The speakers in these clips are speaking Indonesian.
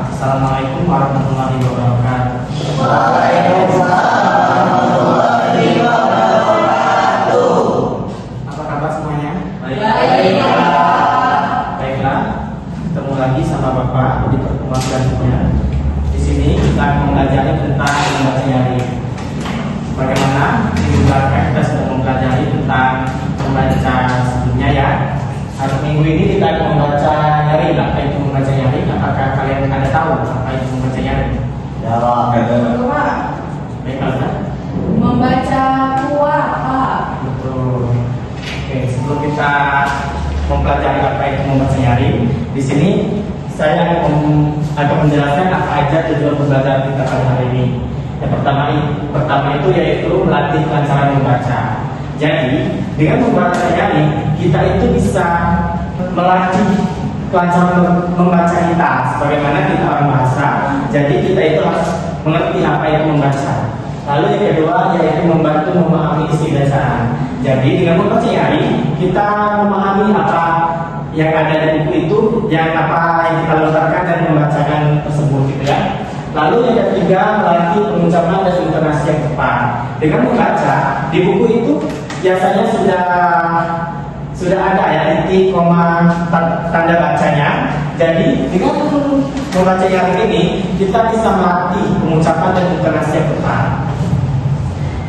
Assalamualaikum warahmatullahi wabarakatuh. Waalaikumsalam warahmatullahi wabarakatuh. Apa kabar semuanya? Baiklah. Baiklah, ketemu lagi sama Bapak di pertemuan selanjutnya. Di sini kita akan mempelajari tentang membaca nyari. Bagaimana minggu belakang kita sudah mempelajari tentang membaca sebelumnya ya. Hari minggu ini kita akan membaca nyari. Apa itu membaca nyari? Apakah kalian ada tahu apa itu membaca nyari? Ya, Baiklah ya. Membaca kuah, Pak. Betul. Oke, sebelum kita mempelajari apa itu membaca nyari, di sini saya akan menjelaskan apa aja tujuan pembelajaran kita pada hari ini. Yang pertama itu yaitu melatih kelancaran membaca. Jadi dengan membaca nyari kita itu bisa melatih kelancaran membaca kita, sebagaimana kita orang bahasa. Jadi kita itu harus mengerti apa itu membaca. Lalu yang kedua yaitu membantu memahami isi bacaan. Jadi dengan membaca nyari kita memahami apa yang ada di buku itu, yang apa yang kita lontarkan dan membacakan tersebut gitu ya. Lalu yang ketiga melatih pengucapan dan intonasi yang tepat. Dengan membaca di buku itu biasanya sudah ada ya titik, koma, tanda bacanya. Jadi dengan membaca yang ini kita bisa melatih pengucapan dan intonasi yang tepat.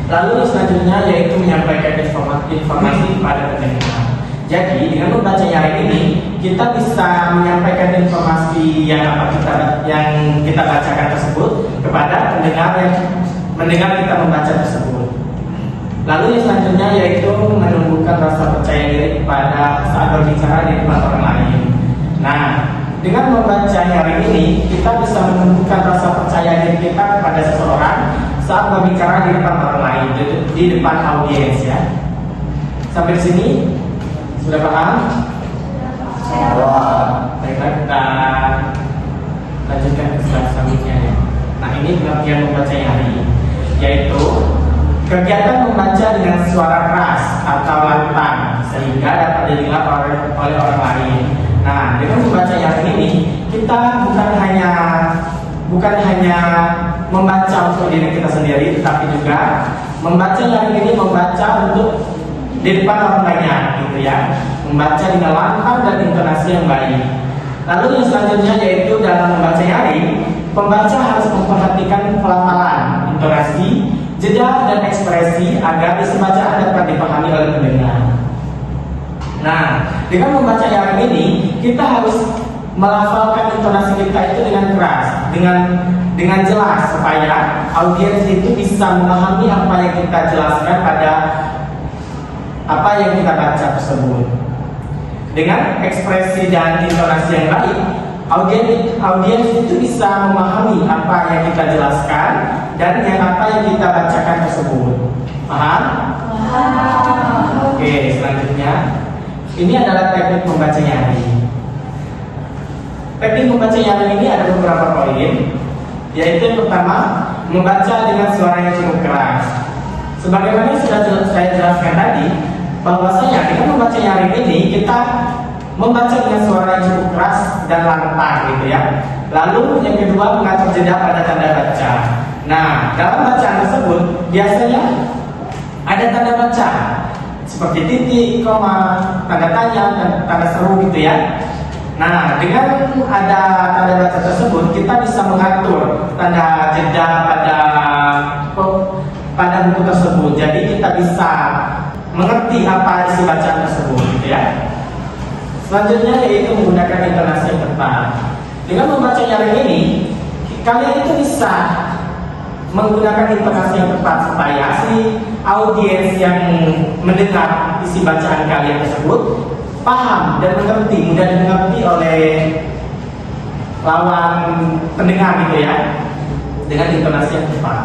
Lalu selanjutnya yaitu menyampaikan informasi pada pendengar. Jadi dengan membaca nyari ini kita bisa menyampaikan informasi yang kita bacakan tersebut kepada pendengar yang mendengar kita membaca tersebut. Lalu yang selanjutnya yaitu menumbuhkan rasa percaya diri kepada saat berbicara di depan orang lain. Nah, dengan membaca nyari ini kita bisa menumbuhkan rasa percaya diri kita kepada seseorang saat berbicara di depan orang lain, di depan audiens ya. Sampai di sini sudah paham? Baiklah, kita lanjutkan ke slide selanjutnya ya. Nah, ini pengertian membaca nyari, yaitu kegiatan membaca dengan suara keras atau lantang sehingga dapat didengar oleh orang lain. Nah, dengan membaca nyari ini kita bukan hanya membaca untuk diri kita sendiri, tetapi juga membaca nyari ini membaca untuk di depan orang banyak gitu ya, membaca dengan lantang dan intonasi yang baik. Lalu yang selanjutnya yaitu dalam membaca nyari, pembaca harus memperhatikan pelafalan, intonasi, jeda dan ekspresi agar isi bacaan dapat dipahami oleh pendengar. Nah, dengan membaca nyari ini kita harus melafalkan intonasi kita itu dengan keras, dengan jelas supaya audiens itu bisa memahami apa yang kita jelaskan pada apa yang kita baca tersebut. Dengan ekspresi dan intonasi yang baik, audiens itu bisa memahami apa yang kita jelaskan dan apa yang kita bacakan tersebut. Paham? Paham. Oke, selanjutnya ini adalah teknik membaca nyari. Teknik membaca nyari ini ada beberapa poin, yaitu yang pertama membaca dengan suara yang cukup keras. Sebagaimana sudah saya jelaskan tadi, bahwasanya dengan membaca nyari ini kita membaca dengan suara yang cukup keras dan lantang gitu ya. Lalu yang kedua mengatur jeda pada tanda baca. Nah, dalam bacaan tersebut biasanya ada tanda baca seperti titik, koma, tanda tanya dan tanda seru gitu ya. Nah, dengan ada tanda baca tersebut kita bisa mengatur tanda jeda pada buku tersebut. Jadi kita bisa mengerti apa isi bacaan tersebut gitu ya. Selanjutnya yaitu menggunakan intonasi yang tepat. Dengan membaca nyari ini kalian itu bisa menggunakan intonasi yang tepat supaya si audiens yang mendengar isi bacaan kalian tersebut paham dan mengerti, mudah dimengerti oleh lawan pendengar gitu ya, dengan intonasi yang tepat.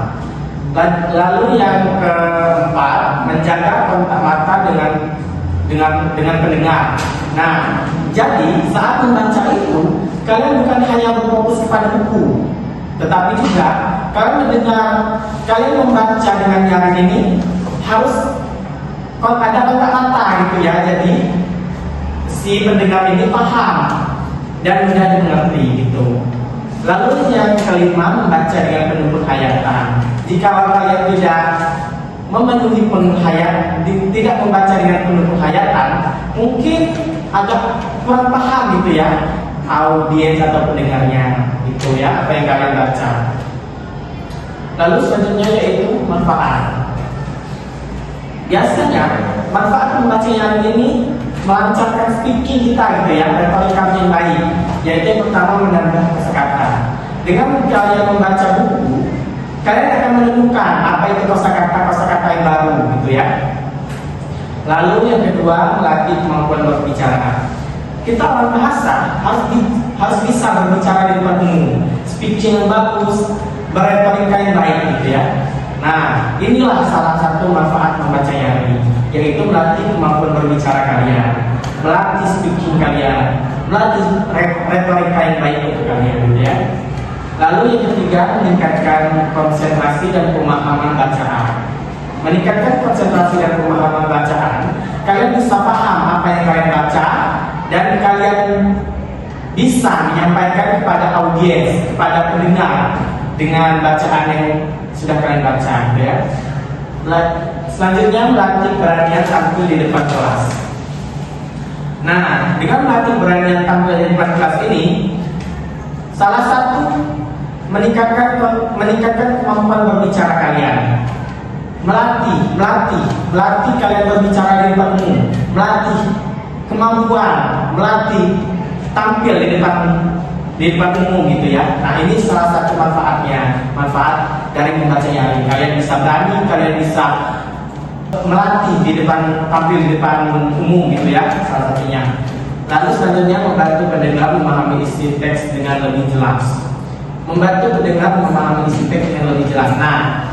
Lalu yang keempat, menjaga kontak mata dengan pendengar. Nah, jadi saat membaca itu kalian bukan hanya berfokus kepada buku, tetapi juga kalian membaca dengan nyari ini harus ada kontak mata gitu ya. Jadi si pendengar ini paham dan mudah dimengerti gitu. Lalu yang kelima, membaca dengan penuh penghayatan. Jika kalian tidak memenuhi tidak membaca dengan penuh penghayatan, mungkin agak kurang paham gitu ya, audiens atau pendengarnya itu ya, apa yang kalian baca. Lalu selanjutnya yaitu manfaat. Biasanya manfaat membaca yang ini melancarkan speaking kita gitu ya, retorik kami yang baik. Yaitu yang pertama, menambah kosakata. Dengan kalian membaca buku, kalian akan menemukan apa itu kosakata yang baru gitu ya. Lalu yang kedua, melatih kemampuan berbicara. Kita orang bahasa harus bisa berbicara di depan umum, speaking yang bagus, berretorika yang baik gitu ya. Nah, inilah salah satu manfaat membaca Yari, yaitu melatih kemampuan berbicara kalian, melatih speaking kalian, melatih retorika yang baik untuk kalian gitu ya. Lalu yang ketiga, meningkatkan konsentrasi dan pemahaman bacaan. Meningkatkan konsentrasi dan pemahaman bacaan, kalian bisa paham apa yang kalian baca dan kalian bisa menyampaikan kepada audiens, kepada pendengar dengan bacaan yang sudah kalian baca gitu ya. Selanjutnya, melatih keberanian tampil di depan kelas. Nah, dengan melatih keberanian tampil di depan kelas ini, salah satu meningkatkan kemampuan berbicara kalian. Melatih kalian berbicara di depan umum, melatih kemampuan, melatih tampil di depan umum gitu ya. Nah, ini salah satu manfaat dari membaca Yari. Kalian bisa berani, kalian bisa melatih tampil di depan umum gitu ya, salah satunya. Lalu selanjutnya, membantu pendengar memahami isi teks dengan lebih jelas. Membantu pendengar memahami isi teks dengan lebih jelas. Nah,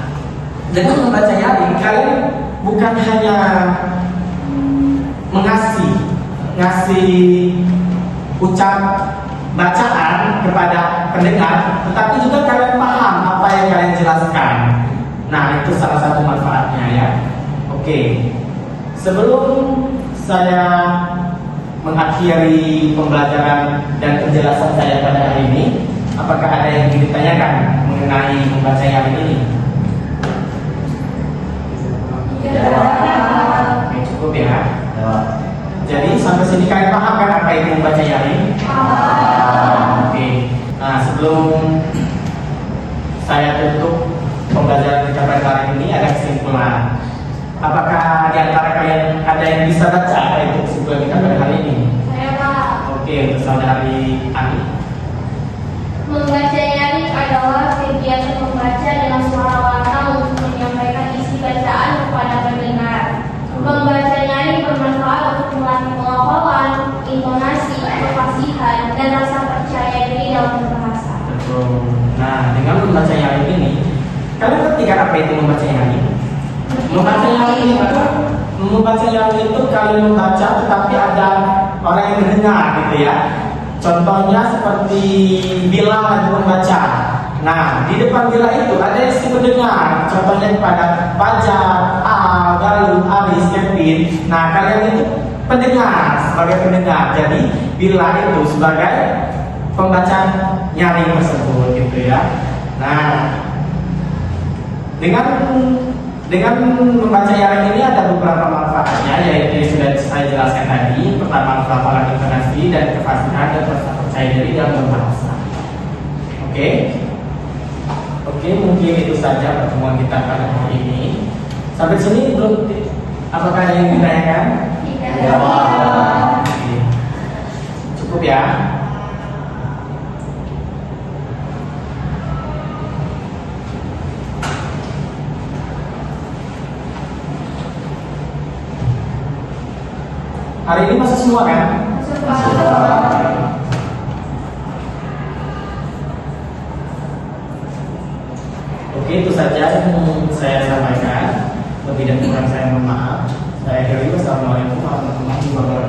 dengan membaca Yari, kalian bukan hanya ngasih ucap bacaan kepada pendengar, tetapi juga kalian paham apa yang kalian jelaskan. Nah, itu salah satu manfaatnya ya. Oke, sebelum saya mengakhiri pembelajaran dan penjelasan saya pada hari ini, apakah ada yang ingin ditanyakan mengenai membaca Yari ini? Oke, cukup ya. Jadi sampai sini kalian paham kan apa itu membaca Yari? Oke. Nah, sebelum saya tutup pembelajaran kita pada hari ini, ada kesimpulan. Apakah di antara kalian ada yang bisa baca apa itu kesimpulan kita pada hari ini? Saya Pak. Oke, untuk saudari Ani. Membaca Yari adalah kegiatan membaca dengan suara lantang untuk menyampaikan isi bacaan kepada pendengar. Membaca Yari bermanfaat untuk melatih pelafalan, intonasi, kefasihan, dan rasa percaya diri dalam berbahasa. Betul. Nah, dengan membaca Yari ini, kalian ngerti kan apa itu membaca Yari? Membaca Yari itu kalian membaca tetapi ada orang yang mendengar gitu ya. Contohnya seperti Bila lagi membaca. Nah, di depan Bila itu ada si pendengar. Contohnya kepada Fajar, A, Galuh, Aris, Kevin. Nah, kalian itu pendengar, sebagai pendengar. Jadi Bila itu sebagai pembaca Yari tersebut gitu ya. Nah, dengan membaca Yari ini ada beberapa manfaatnya, yaitu sudah saya jelaskan tadi. Pertama, pelafalan intonasi dan kefasihan dan rasa percaya diri dalam berbahasa. Oke, mungkin itu saja pertemuan kita pada hari ini. Sampai sini belum? Apakah ada yang ditanyakan? Tidak. Oke. Cukup ya. Hari ini masih semua kan? Oke, itu saja yang saya sampaikan. Lebih dan kurang saya mohon maaf. Saya akhiri. Wassalamualaikum warahmatullahi wabarakatuh.